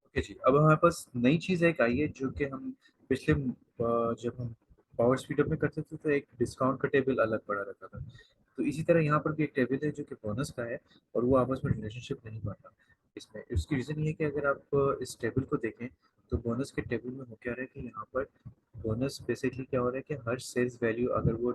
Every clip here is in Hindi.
ओके जी, अब हमारे पास नई चीज़ एक आई है जो कि हम पिछले जब हम पावर स्पीडअप में करते थे तो एक डिस्काउंट का टेबल अलग पड़ा रहता था। तो इसी तरह यहाँ पर भी एक टेबल है जो कि बोनस का है और वो आपस में रिलेशनशिप नहीं बनता इसमें। उसकी रीज़न ये है कि अगर आप इस टेबल को देखें तो बोनस के टेबल में हो क्या रहा है कि यहाँ पर बोनस बेसिकली क्या हो रहा है कि हर सेल्स वैल्यू अगर वो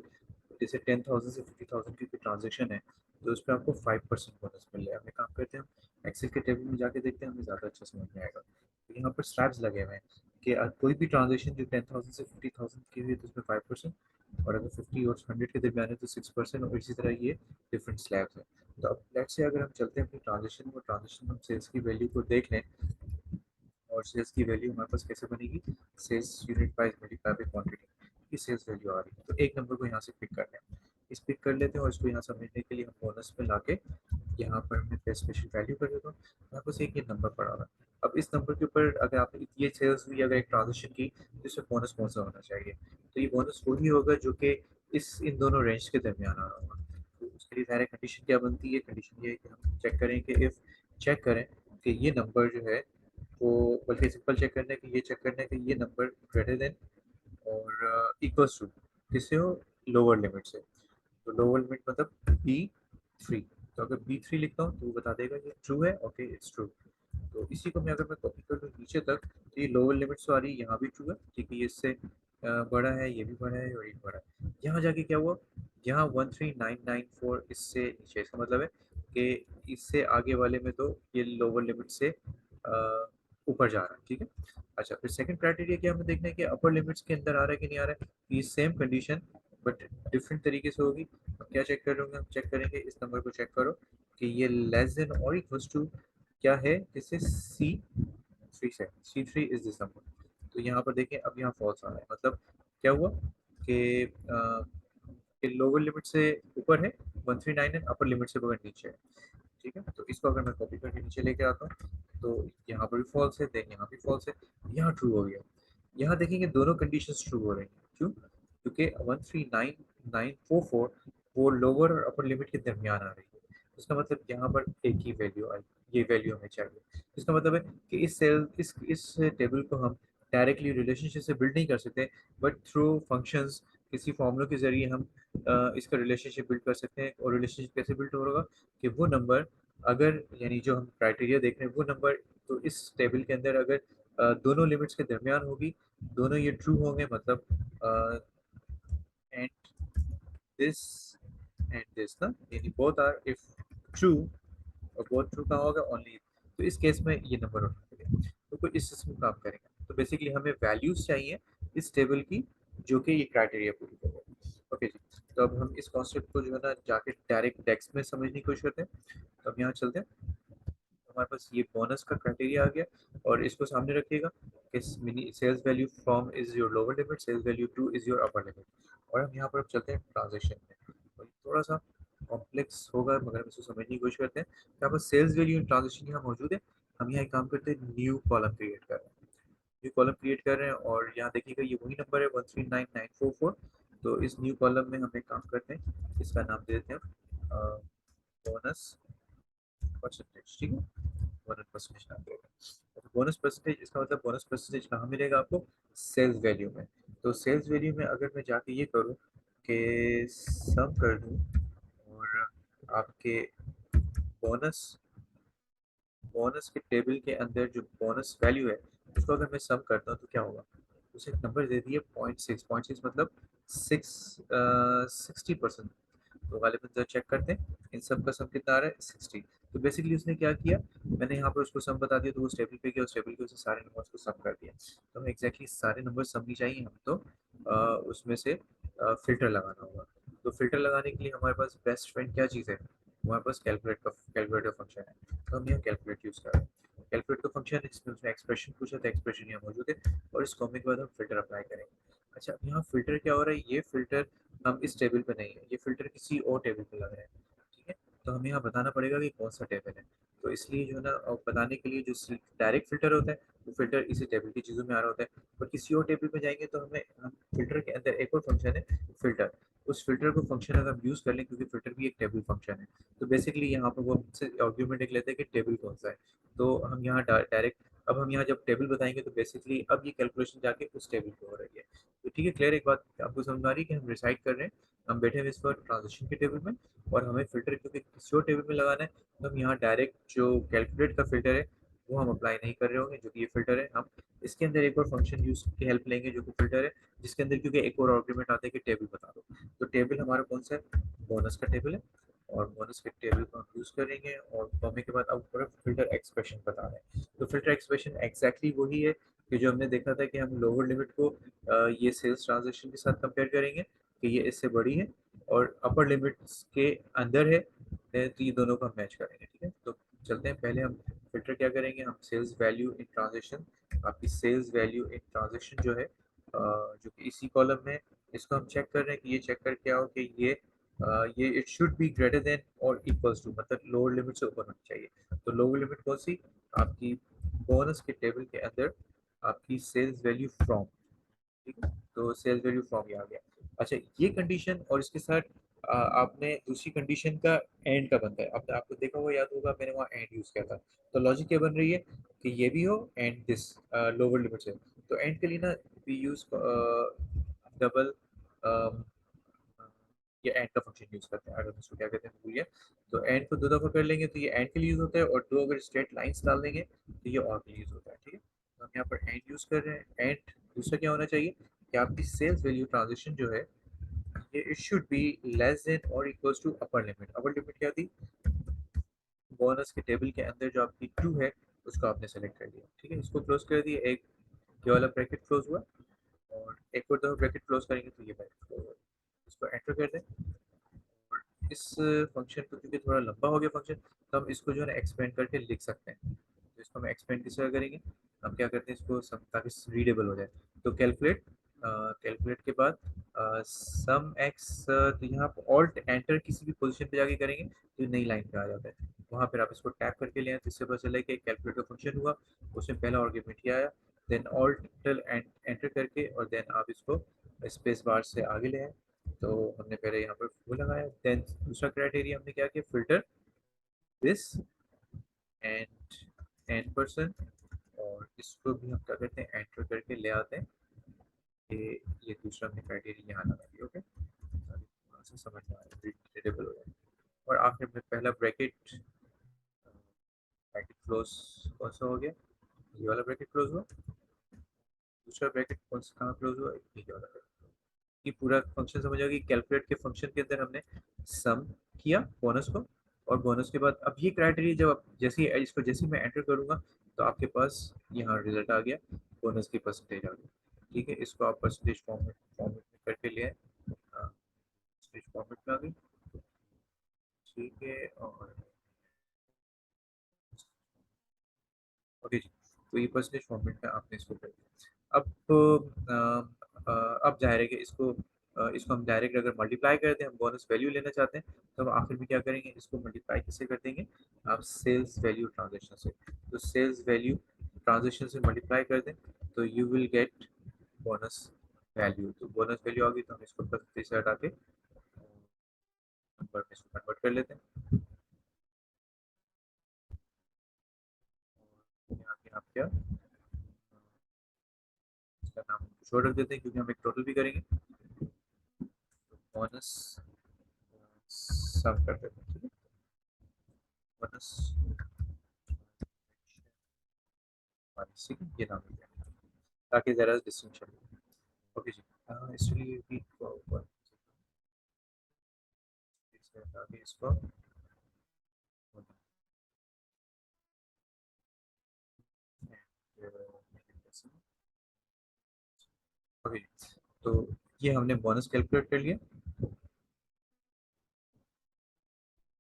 जैसे 10,000 से 50,000 की कोई ट्रांजेक्शन है तो उस पर आपको 5% बोनस मिल रहा है। हमें काम करते हैं, हम एक्सेल के टेबल में जाके देखते हैं, हमें ज़्यादा अच्छा समझ में आएगा। तो यहाँ पर स्लैब्स लगे हुए हैं कि कोई भी ट्रांजेक्शन जो 10,000 से 50,000 की हुई है तो उसमें 5%, और अगर 50 और 100 के दरमियान है तो 6%, और इसी तरह ये डिफरेंट स्लैब्स हैं। तो अब लेट्स से अगर हम चलते हैं अपनी ट्रांजेक्शन में, ट्रांजेक्शन में हम सेल्स की वैल्यू को देख लें, और सेल्स की वैल्यू हमारे पास कैसे बनेगी, sales unit price multiply by quantity की सेल्स वैल्यू आ रही है। तो एक नंबर को यहाँ से पिक कर लें, इस पिक कर लेते हैं और इसको यहाँ समझने के लिए हम बोनस में लाके यहाँ पर मैं स्पेशल वैल्यू कर देता हूँ। यहाँ पास एक ये नंबर पड़ा हुआ है। अब इस नंबर के ऊपर अगर आपने ये सेल्स हुई अगर एक ट्रांजेक्शन की तो इसमें बोनस कौन सा होना चाहिए, तो ये बोनस वही होगा जो कि इस इन दोनों रेंज के दरमियान आ रहा होगा। तो उसके लिए ज़ाहिर कंडीशन क्या बनती है, कंडीशन ये है कि हम चेक करें कि इफ़ चेक करें कि ये नंबर जो है वो, बल्कि सिंपल चेक करने के ये चेक करने के ये नंबर ग्रेटर देन और इक्वल्स टू किससे हो, लोअर लिमिट से। तो लोअर लिमिट मतलब B3। तो अगर B3 लिखता हूँ तो वो बता देगा ये ट्रू है, ओके इट्स ट्रू। तो इसी को मैं अगर मैं कॉपी कर लूँ नीचे तक तो ये लोअर लिमिट से आ रही है, यहाँ भी ट्रू है, ठीक है, ये इससे बड़ा है, ये भी बड़ा है और ये बड़ा है। यहाँ जाके क्या हुआ, यहाँ 13994 इससे नीचे, इसका मतलब है कि इससे आगे वाले में तो ये लोअर लिमिट से ऊपर जा रहा है, ठीक है। अच्छा, फिर सेकंड क्राइटेरिया क्या हमें देखना है कि अपर लिमिट्स के अंदर आ रहा है कि नहीं आ रहा है। ये सेम कंडीशन बट डिफरेंट तरीके से होगी। अब क्या चेक कर रहे होंगे, हम चेक करेंगे इस नंबर को चेक करो कि ये लेस देन और इक्वल्स टू क्या है, जिससे C3 से, C3 इज दिस नंबर। तो यहाँ पर देखें अब यहाँ फॉल्स आ रहा है, मतलब क्या हुआ कि लोअर लिमिट से ऊपर है 139 एंड अपर लिमिट से बगैर नीचे है, ठीक है। तो इसको अगर मैं कॉपी करके नीचे लेके आता हूँ तो यहाँ पर भी फॉल्स है, देन यहाँ भी फॉल्स है, यहाँ ट्रू हो गया। यहाँ देखेंगे दोनों कंडीशंस ट्रू हो रही हैं, क्यों, क्योंकि 139,944 वो लोअर और अपर लिमिट के दरमियान आ रही है। इसका मतलब यहाँ पर एक ही वैल्यू आई, ये वैल्यू हमें चाहिए। इसका मतलब है कि इस टेबल को हम डायरेक्टली रिलेशनशिप से बिल्ड नहीं कर सकते, बट थ्रू फंक्शंस किसी फॉर्मूला के जरिए हम इसका रिलेशनशिप बिल्ड कर सकते हैं। और रिलेशनशिप कैसे बिल्ड होगा कि वो नंबर अगर, यानी जो हम क्राइटेरिया देख रहे हैं वो नंबर, तो इस टेबल के अंदर अगर दोनों लिमिट्स के दरमियान होगी, दोनों ये ट्रू होंगे, मतलब एंड दिस एंड दिस ना, यानी बोथ आर इफ ट्रू, और बहुत ट्रू कहाँ होगा, ओनली। तो इस केस में ये नंबर उठाएंगे, तो कुछ इस सिस्टम काम करेंगे। तो बेसिकली हमें वैल्यूज चाहिए इस टेबल की जो कि ये क्राइटेरिया पूरी करें। ओके जी, तो अब हम इस कॉन्सेप्ट को जो है ना जाके डायरेक्ट टेक्स्ट में समझने की कोशिश करते हैं। तो अब यहाँ चलते हैं, हमारे पास ये बोनस का क्राइटेरिया आ गया और इसको सामने रखिएगा कि mini sales value from is your lower limit, sales value to is your upper limit. और हम यहाँ पर अब चलते हैं ट्रांजेक्शन में, और ये थोड़ा सा कॉम्प्लेक्स होगा मगर हम इसको समझने की कोशिश करते हैं। यहाँ पर सेल्स वैल्यू इन ट्रांजेक्शन यहाँ मौजूद है, हम यहाँ एक काम करते हैं, न्यू कॉलम क्रिएट कर रहे हैं, न्यू कॉलम क्रिएट कर रहे हैं और यहाँ देखिएगा ये वही नंबर है 139,944। तो इस न्यू कॉलम में हम एक काम करते हैं, इसका नाम दे देते हैं बोनस परसेंटेज, ठीक है, बोनस परसेंटेज नाम देगा। बोनस परसेंटेज, इसका मतलब बोनस परसेंटेज कहाँ मिलेगा आपको, सेल्स वैल्यू में। तो सेल्स वैल्यू में अगर मैं जाके ये करूँ कि सम कर दूँ और आपके बोनस बोनस के टेबल के अंदर जो बोनस वैल्यू है उसको अगर मैं सम करता हूँ तो क्या होगा, उसे एक नंबर दे दिए 0.6 मतलब 60%। तो वाले जरा चेक करते हैं इन सब का सम कितना आ रहा है, 60। तो बेसिकली उसने क्या किया, मैंने यहाँ पर उसको सम बता दिया तो उस टेबल पे गया, उस टेबल के उसने सारे नंबर्स को सम कर दिया। तो हमें एग्जैक्टली सारे नंबर सम नहीं चाहिए, हम तो उसमें से फिल्टर लगाना होगा। तो फिल्टर लगाने के लिए हमारे पास बेस्ट फ्रेंड क्या चीज़ है, हमारे पास कैलकुलेटर फंक्शन है। तो हम यहाँ कैलकुलेट यूज़ कर रहे हैं, कैलकुलेट का फंक्शन है जिसमें उसने एक्सप्रेशन पूछा था, एक्सप्रेशन यहाँ मौजूद है और इस कॉमे के बाद हम फिल्टर अप्लाई करेंगे। अच्छा, अब यहाँ फिल्टर क्या हो रहा है, ये फिल्टर हम इस टेबल पे नहीं है, ये फिल्टर किसी और टेबल पे लग रहा है, ठीक है। तो हमें यहाँ बताना पड़ेगा कि कौन सा टेबल है। तो इसलिए जो है ना बताने के लिए जो डायरेक्ट फिल्टर होता है वो फिल्टर इसी टेबल की चीज़ों में आ रहा होता है, और किसी और टेबल पे जाएंगे तो हमें हम फिल्टर के अंदर एक और फंक्शन है फिल्टर, उस फिल्टर को फंक्शन अगर हम यूज़ कर लें, क्योंकि फिल्टर भी एक टेबल फंक्शन है। तो बेसिकली यहाँ पर वो हमसे आर्ग्यूमेंट एक लेते हैं कि टेबल कौन सा है, तो हम यहाँ डायरेक्ट अब हम यहाँ जब टेबल बताएंगे तो बेसिकली अब ये कैलकुलेशन जाके उस टेबल पे हो रही है। तो ठीक है, क्लियर? एक बात आपको समझ में आ रही है कि हम रिसाइड कर रहे हैं, हम बैठे हुए इस पर ट्रांजेक्शन के टेबल में, और हमें फिल्टर क्योंकि किसी और टेबल में लगाना है, तो हम यहाँ डायरेक्ट जो कैलकुलेट का फिल्टर है वो हम अप्लाई नहीं कर रहे होंगे, जो कि ये फिल्टर है। हम इसके अंदर एक और फंक्शन यूज की हेल्प लेंगे जो कि फिल्टर है, जिसके अंदर क्योंकि एक और आर्गुमेंट आता है कि टेबल बता दो। तो टेबल हमारा कौन सा है? बोनस का टेबल है, और बोनस के टेबल को हम यूज करेंगे, और कॉमे के बाद अब पूरा फिल्टर एक्सप्रेशन बता रहे हैं। तो फिल्टर एक्सप्रेशन एग्जैक्टली वही है कि जो हमने देखा था कि हम लोअर लिमिट को ये सेल्स ट्रांजेक्शन के साथ कंपेयर करेंगे कि ये इससे बड़ी है, और अपर लिमिट्स के अंदर है, तो ये दोनों को हम मैच करेंगे। ठीक है, तो चलते हैं। पहले हम फिल्टर क्या करेंगे, हम सेल्स वैल्यू इन ट्रांजेक्शन, आपकी सेल्स वैल्यू इन ट्रांजेक्शन जो है जो कि इसी कॉलम में, इसको हम चेक कर रहे हैं कि ये चेक करके आओ कि ये it should be greater than और इक्वल्स टू, मतलब लोअर लिमिट से ऊपर होनी चाहिए। तो लोअर लिमिट कौन सी? आपकी बोनस के टेबल के अंदर आपकी सेल्स वैल्यू फ्रॉम। ठीक है, तो सेल्स वैल्यू फ्रॉम ये आ गया। अच्छा, ये कंडीशन और इसके साथ आपने दूसरी कंडीशन का एंड का बनता है, आपने आपको देखा हुआ याद होगा, मैंने वहाँ एंड यूज किया था। तो लॉजिक क्या बन रही है कि ये भी हो एंड दिस लोअर लिमिट से। तो एंड के लिए ना वी यूज डबल, ये एंड का फंक्शन यूज करते हैं, अगर इसको क्या कहते हैं भूलिए। तो एंड को दो दफा कर लेंगे तो ये एंड के लिए यूज होता है, और दो अगर स्ट्रेट लाइंस डाल देंगे तो ये और के लिए यूज होता है। ठीक है, तो हम यहाँ पर एंड यूज कर रहे हैं। एंड दूसरा क्या होना चाहिए कि आपकी सेल्स वैल्यू ट्रांजेक्शन जो है ये it should be less than और equals to upper limit. Upper limit क्या थी? बोनस के टेबल के अंदर जो आपकी टू है उसको आपने सेलेक्ट कर लिया। ठीक है, इसको क्लोज कर दिया, एक ये वाला ब्रैकेट क्लोज हुआ, और एक और दो ब्रैकेट क्लोज करेंगे तो ये ब्रैकेट क्लोज हुआ। इसको एंटर कर दें, और इस फंक्शन को क्योंकि थोड़ा लंबा हो गया फंक्शन, तो हम इसको जो है ना एक्सपेंड करके लिख सकते हैं। तो इसको हम एक्सपेंड किस तरह करेंगे, हम क्या करते हैं इसको ताकि रीडेबल हो जाए। तो कैलकुलेट, कैलकुलेट के बाद सम एक्स, तो यहाँ पर ऑल्ट एंटर किसी भी पोजीशन पे जाके करेंगे तो नई लाइन पे आ जाता है। वहाँ पर आप इसको टैप करके ले आए तो इससे पता चला कि कैलकुलेट का फंक्शन हुआ, उसमें पहला आर्ग्यूमेंट ही आया, देन ऑल्ट एंटर करके, और देन आप इसको स्पेस बार से आगे ले आए। तो हमने पहले यहाँ पर वो लगाया, देन दूसरा क्राइटेरिया हमने क्या किया, फिल्टर दिस एंड 10%, और इसको भी हम क्या करते हैं एंटर करके ले आते हैं कि ये दूसरा हमने क्राइटेरिया यहाँ लगा दिया। ओके, थोड़ा सा समझ में आया, रीडेबल हो जाए। और आखिर में पहला ब्रैकेट, ब्रैकेट क्लोज कौन सा हो गया, ये वाला ब्रैकेट क्लोज हुआ। दूसरा ब्रैकेट कौन सा कहाँ क्लोज हुआ, ये वाला ब्रैकेट। ये पूरा फंक्शन समझ आ गया। कैलकुलेट के फंक्शन के अंदर हमने सम किया बोनस को, और बोनस के बाद अब ये क्राइटेरिया जब जैसे ही इसको जैसे ही मैं एंटर करूंगा तो आपके पास यहाँ रिजल्ट आ गया, बोनस की परसेंटेज आ गई। ठीक है, इसको आप परसेंटेज फॉर्मेट में करके ले आए, परसेंटेज फॉर्मेट में आ गई। ठीक है, और ओके जी, तो ये परसेंटेज फॉर्मेट में आपने इसको कर दिया। अब जाहिर है कि इसको हम डायरेक्ट अगर मल्टीप्लाई करते हैं, हम बोनस वैल्यू लेना चाहते हैं, तो हम आखिर में क्या करेंगे, इसको मल्टीप्लाई किससे कर देंगे, आप सेल्स वैल्यू ट्रांजेक्शन से। तो सेल्स वैल्यू ट्रांजेक्शन से मल्टीप्लाई कर दें तो you will get bonus value. तो बोनस वैल्यू आ गई तो हम इसको प्लस से हटा के नंबर में इसको कन्वर्ट कर लेते हैं। यहाँ पे आप क्या इसका नाम कुछ और रख देते हैं क्योंकि हम एक टोटल भी करेंगे, बोनस सम कर देते हैं। ठीक है, बोनस ये नाम लिया ताकि जरा डिस्टिंक्शन हो। ओके जी, इसलिए भी आगे इसको ओके, तो ये हमने बोनस कैलकुलेट कर लिया।